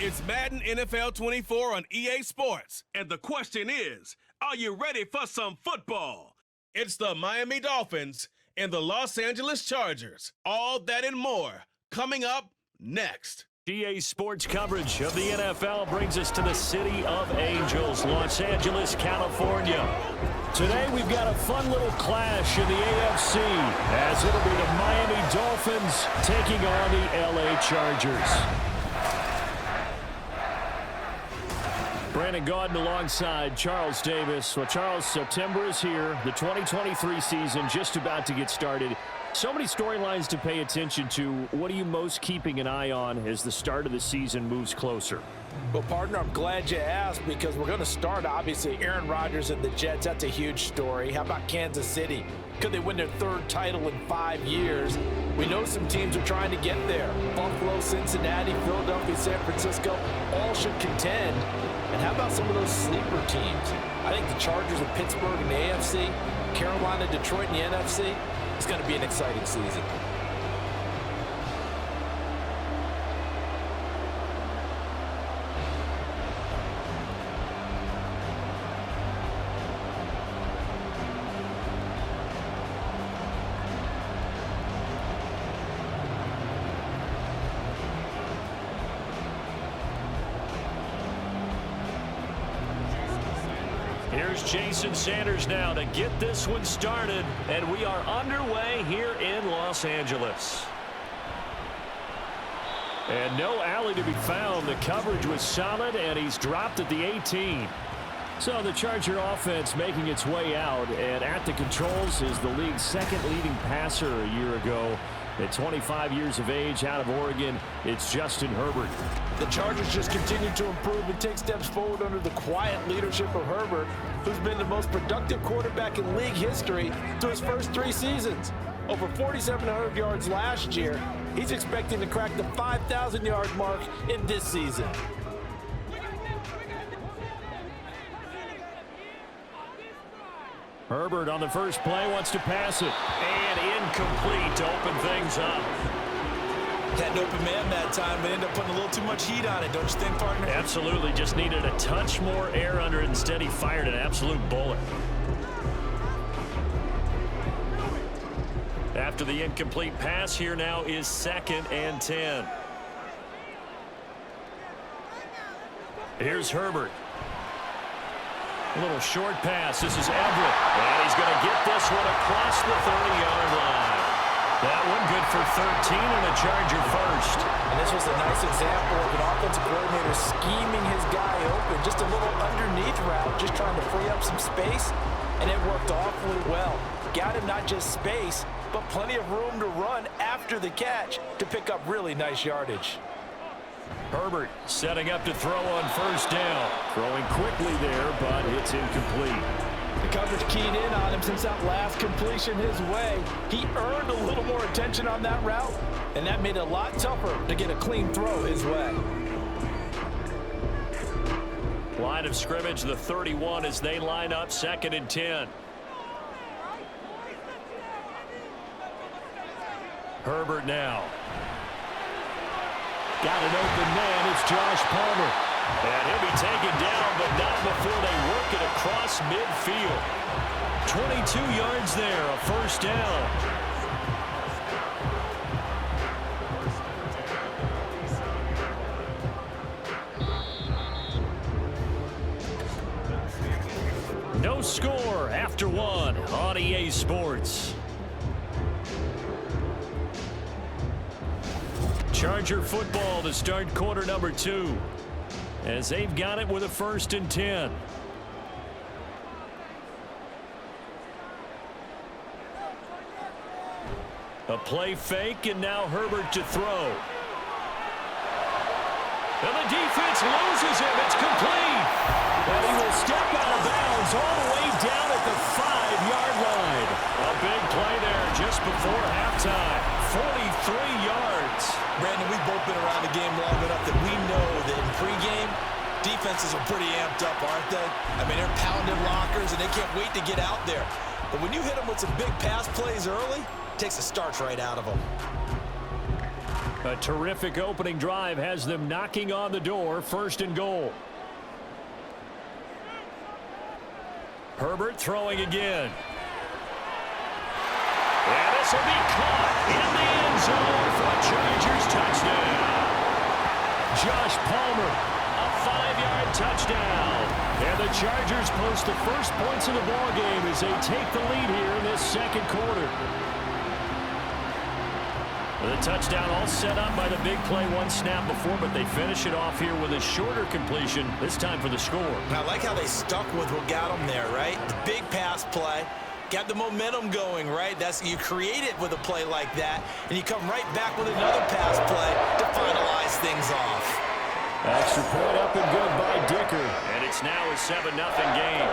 It's Madden NFL 24 on EA Sports. And the question is, are you ready for some football? It's the Miami Dolphins and the Los Angeles Chargers. All that and more coming up next. EA Sports coverage of the NFL brings us to the City of Angels, Los Angeles, California. Today we've got a fun little clash in the AFC as it'll be the Miami Dolphins taking on the LA Chargers. Brandon Gaudin alongside Charles Davis. Well, Charles, September is here. The 2023 season just about to get started. So many storylines to pay attention to. What are you most keeping an eye on as the start of the season moves closer? Well, partner, I'm glad you asked because we're going to start, obviously, Aaron Rodgers and the Jets. That's a huge story. How about Kansas City? Could they win their third title in 5 years? We know some teams are trying to get there. Buffalo, Cincinnati, Philadelphia, San Francisco, all should contend. And how about some of those sleeper teams? I think the Chargers of Pittsburgh in the AFC, Carolina, Detroit in the NFC. It's going to be an exciting season. Here's Jason Sanders now to get this one started, and we are underway here in Los Angeles. And no alley to be found. The coverage was solid, and he's dropped at the 18. So the Charger offense making its way out, and at the controls is the league's second leading passer a year ago. At 25 years of age, out of Oregon, it's Justin Herbert. The Chargers just continue to improve and take steps forward under the quiet leadership of Herbert, who's been the most productive quarterback in league history through his first 3 seasons. Over 4,700 yards last year. He's expecting to crack the 5,000-yard mark in this season. Herbert on the first play wants to pass it. And incomplete to open things up. Had an open man that time, but ended up putting a little too much heat on it, don't you think, partner? Absolutely. Just needed a touch more air under it. Instead, he fired an absolute bullet. After the incomplete pass, here now is 2nd and 10. Here's Herbert. A little short pass. This is Everett. And he's going to get this one across the 30-yard line. That one good for 13 and a Charger first. And this was a nice example of an offensive coordinator scheming his guy open. Just a little underneath route, just trying to free up some space. And it worked awfully well. Got him not just space, but plenty of room to run after the catch to pick up really nice yardage. Herbert setting up to throw on first down. Throwing quickly there, but it's incomplete. The coverage keyed in on him since that last completion his way. He earned a little more attention on that route, and that made it a lot tougher to get a clean throw his way. Line of scrimmage, the 31 as they line up 2nd and 10. Herbert now. Got an open man. It's Josh Palmer. And he'll be taken down, but not before they work it across midfield. 22 yards there, a first down. No score after 1 on EA Sports. Charger football to start quarter number 2. As they've got it with a 1st and 10. A play fake, and now Herbert to throw. And the defense loses him. It's complete. And he will step out of bounds all the way down at the 5-yard line. A big play there just before halftime. 43 yards. Brandon, we've both been around the game long enough that we know that in pregame, defenses are pretty amped up, aren't they? I mean, they're pounding lockers, and they can't wait to get out there. But when you hit them with some big pass plays early, it takes the starch right out of them. A terrific opening drive has them knocking on the door, 1st and goal. Herbert throwing again. And this will be caught in the end zone for a Chargers touchdown. Josh Palmer, a 5-yard touchdown. And the Chargers post the first points of the ballgame as they take the lead here in this 2nd quarter. The touchdown all set up by the big play 1 snap before, but they finish it off here with a shorter completion, this time for the score. And I like how they stuck with what got them there, right? The big pass play. Got the momentum going, right? You create it with a play like that, and you come right back with another pass play to finalize things off. Extra point up and good by Dicker. And it's now a 7-0 game.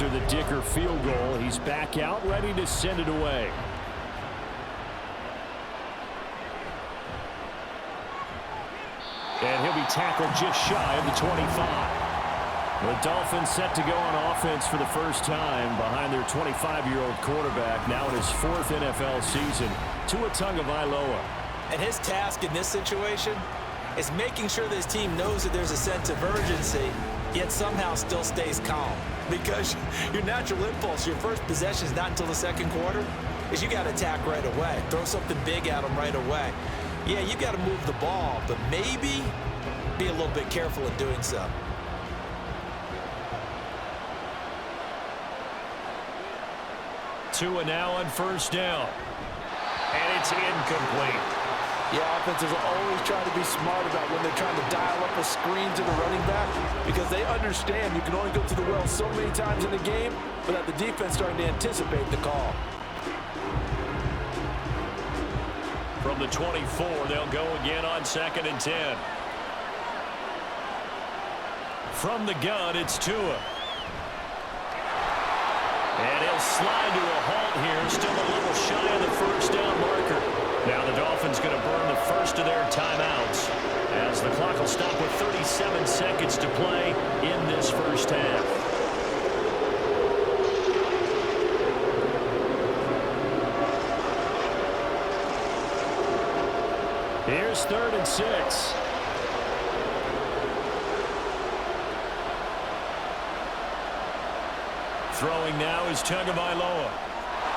After the Dicker field goal, he's back out, ready to send it away. And he'll be tackled just shy of the 25. The Dolphins set to go on offense for the first time behind their 25-year-old quarterback, now in his 4th NFL season, Tua Tagovailoa. And his task in this situation is making sure this team knows that there's a sense of urgency, yet somehow still stays calm. Because your natural impulse, your first possession is not until the 2nd quarter, is you got to attack right away. Throw something big at them right away. Yeah, you got to move the ball, but maybe be a little bit careful in doing so. Tua now on 1st down. And it's incomplete. Yeah, offenses always try to be smart about when they're trying to dial up a screen to the running back, because they understand you can only go to the well so many times in the game, but that the defense starting to anticipate the call. From the 24, they'll go again on 2nd and 10. From the gun, it's Tua. And he'll slide to a halt here, still a little shy of the 1st down marker. Now the Dolphins going to burn the first of their timeouts as the clock will stop with 37 seconds to play in this 1st half. Here's 3rd and 6. Throwing now is Tagovailoa.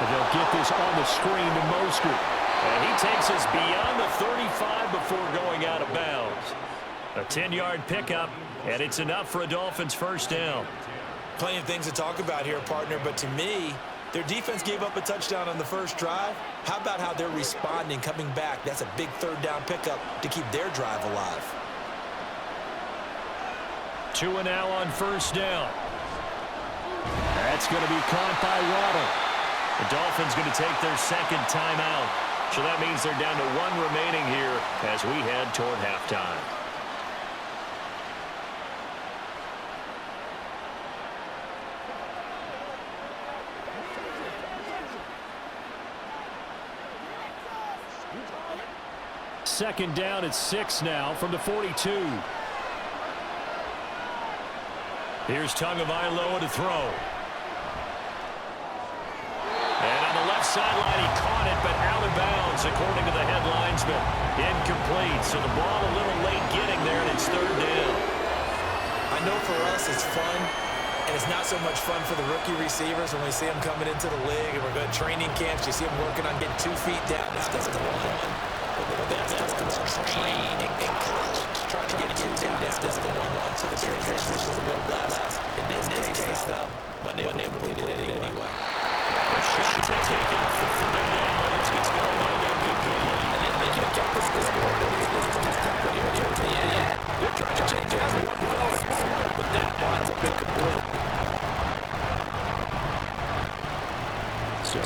And they'll get this on the screen to Mostert. And he takes us beyond the 35 before going out of bounds. A 10-yard pickup, and it's enough for a Dolphins 1st down. Plenty of things to talk about here, partner, but to me, their defense gave up a touchdown on the 1st drive. How about how they're responding, coming back? That's a big 3rd down pickup to keep their drive alive. Tua now on 1st down. That's going to be caught by Waddle. The Dolphins going to take their 2nd timeout. So that means they're down to 1 remaining here as we head toward halftime. Second down at 6 now from the 42. Here's Tagovailoa to throw. And on the left sideline, he caught it, but out of bounds, according to the head linesman. Incomplete, so the ball a little late getting there, and it's 3rd down. I know for us it's fun, and it's not so much fun for the rookie receivers when we see them coming into the league, and we're going to training camps. You see them working on getting 2 feet down. This doesn't go on. The best training in college. Trying to get 2 down. This doesn't go on. So the transition is a little less. In this case, though, when they did it anyway. Shot taken for 3rd down. It's going to go on. And then they can get this score. They're trying to change everyone. But that one's a big complete. So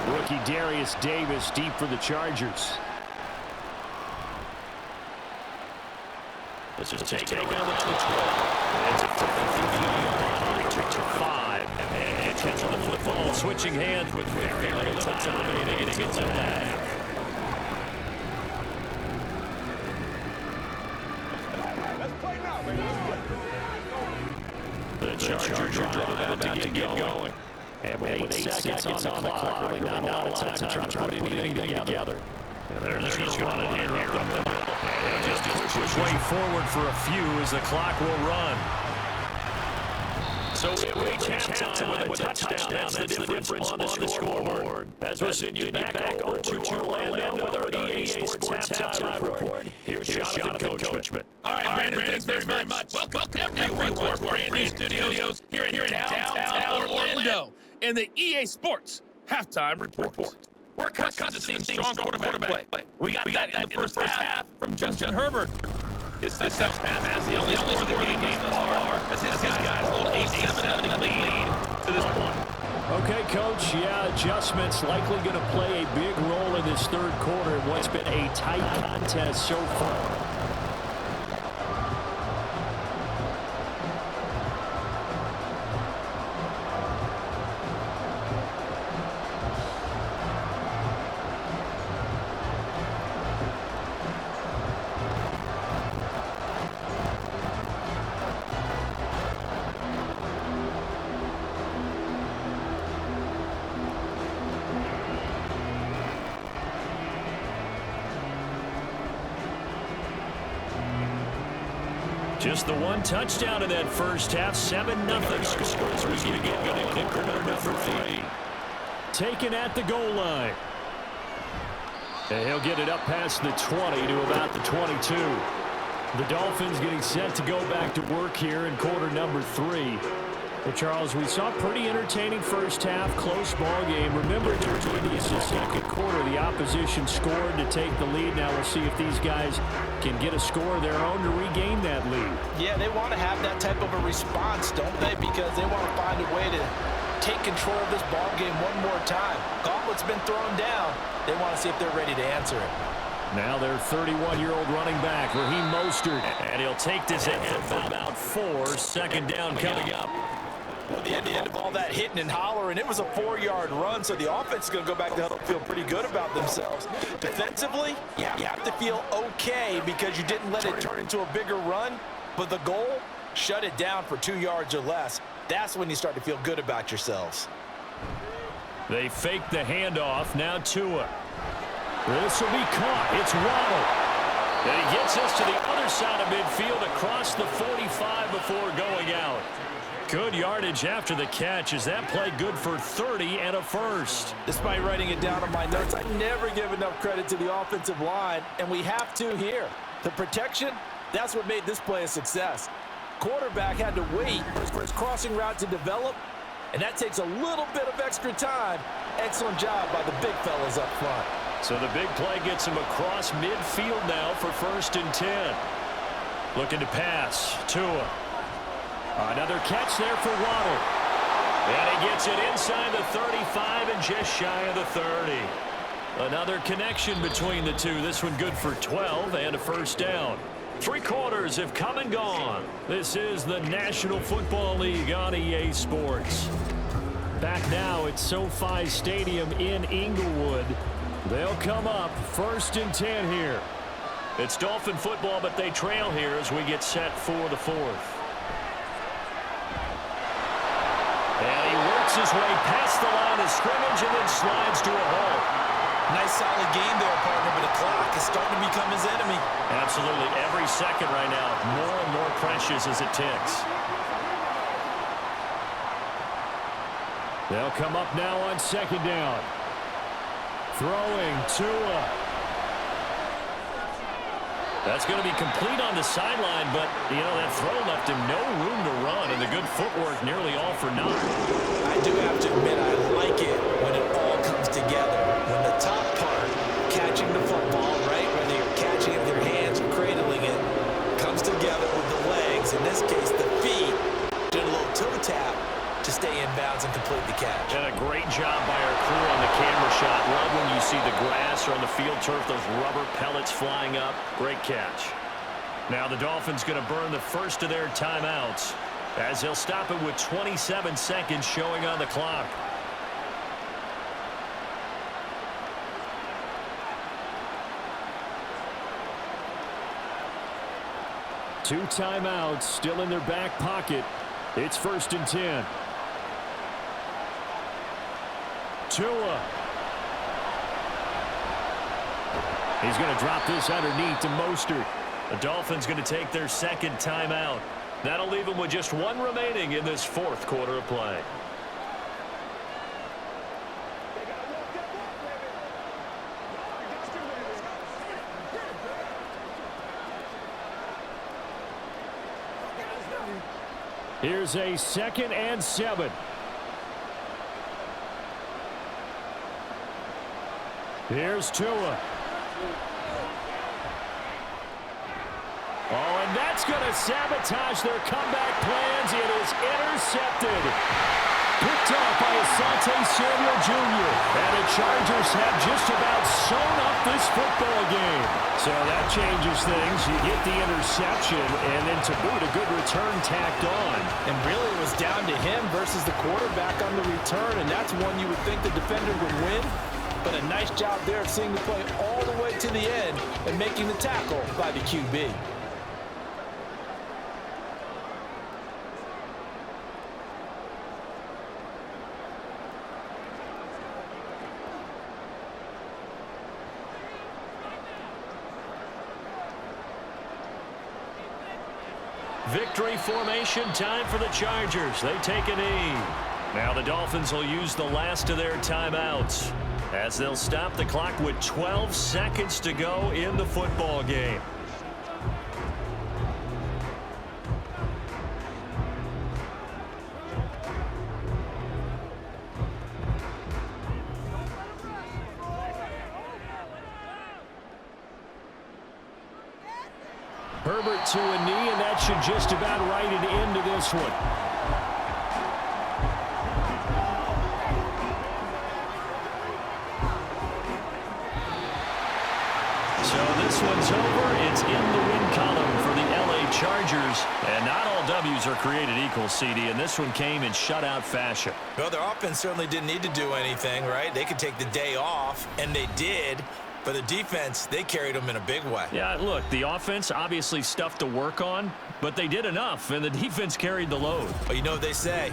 Rookie Darius Davis deep for the Chargers. This is taken on the 12. It's a 5. And catch on the football. Switching hands with very little time. And it gets it back. The Chargers are about to get going. And with 8 seconds on the clock, really not a lot of time to try to put anything together. And they're just running here up the middle. And just push way forward for a few as the clock will run. So we reach halftime with a touchdown. That's the difference on the scoreboard. As we send you back over to Orlando with our EA Sports halftime report. Here's Jonathan Coachman. All right, Brandon, thanks very much. Welcome everyone to our brand new studios here in downtown Orlando and the EA Sports halftime report. We're constantly seeing strong quarterback play. We got that in the first half from Justin Herbert. His touchdown pass, the only score of the game so far, as his guys hold a 7-0 lead to this point. Okay, Coach, yeah, adjustments likely going to play a big role in this third quarter in what's been a tight contest so far. Just the one touchdown in that first half, 7-0. Scores was going to get going in quarter number 3. Taken at the goal line. And he'll get it up past the 20 to about the 22. The Dolphins getting set to go back to work here in quarter number 3. Well, Charles, we saw a pretty entertaining first half, close ball game. Remember, towards the second quarter, the opposition scored to take the lead. Now we'll see if these guys can get a score of their own to regain that lead. Yeah, they want to have that type of a response, don't they? Because they want to find a way to take control of this ball game one more time. Gauntlet's been thrown down. They want to see if they're ready to answer it. Now their 31-year-old running back, Raheem Mostert. And he'll take this in for about 4. Second down coming up. Well, the end of all that hitting and hollering, it was a 4-yard run, so the offense is going to go back to feel pretty good about themselves. Defensively, yeah, you have to feel okay because you didn't let it turn into a bigger run, but the goal, shut it down for 2 yards or less. That's when you start to feel good about yourselves. They fake the handoff. Now Tua. This will be caught. It's Waddle. And he gets us to the other side of midfield across the 45 before going out. Good yardage after the catch. Is that play good for 30 and a first? Despite writing it down on my notes, I never give enough credit to the offensive line, and we have to here. The protection, that's what made this play a success. Quarterback had to wait for his crossing route to develop, and that takes a little bit of extra time. Excellent job by the big fellas up front. So the big play gets him across midfield now for 1st and 10. Looking to pass. Tua. Another catch there for Waddle. And he gets it inside the 35 and just shy of the 30. Another connection between the two. This one good for 12 and a first down. 3 quarters have come and gone. This is the National Football League on EA Sports. Back now at SoFi Stadium in Inglewood. They'll come up 1st and 10 here. It's Dolphin football, but they trail here as we get set for the 4th. And he works his way past the line of scrimmage and then slides to a halt. Nice solid game there, partner, but the clock is starting to become his enemy. Absolutely. Every second right now, more and more precious as it ticks. They'll come up now on 2nd down. Throwing Tua. That's going to be complete on the sideline, but, you know, that throw left him no room to run, and the good footwork nearly all for naught. I do have to admit, I like it when it all comes together. When the top part, catching the football, right, whether you're catching it with your hands or cradling it, comes together with the legs, in this case the feet, did a little toe tap, to stay inbounds and complete the catch. And a great job by our crew on the camera shot. Love when you see the grass or on the field turf, those rubber pellets flying up. Great catch. Now the Dolphins going to burn the first of their timeouts as they'll stop it with 27 seconds showing on the clock. Two timeouts still in their back pocket. It's 1st and 10. Tua. He's going to drop this underneath to Mostert. The Dolphins going to take their second timeout. That'll leave them with just one remaining in this fourth quarter of play. Here's a 2nd and 7. Here's Tua. Oh, and that's going to sabotage their comeback plans. It is intercepted. Picked off by Asante Samuel Jr. And the Chargers have just about sewn up this football game. So that changes things. You get the interception, and then to boot, a good return tacked on. And really it was down to him versus the quarterback on the return, and that's one you would think the defender would win. But a nice job there of seeing the play all the way to the end and making the tackle by the QB. Victory formation time for the Chargers. They take a knee. Now the Dolphins will use the last of their timeouts as they'll stop the clock with 12 seconds to go in the football game. Herbert to a knee, and that should just about write it into this one. So this one's over. It's in the win column for the LA Chargers. And not all W's are created equal, CD, and this one came in shutout fashion. Well, their offense certainly didn't need to do anything, right? They could take the day off, and they did. But the defense, they carried them in a big way. Yeah, look, the offense, obviously stuff to work on, but they did enough, and the defense carried the load. But you know what they say,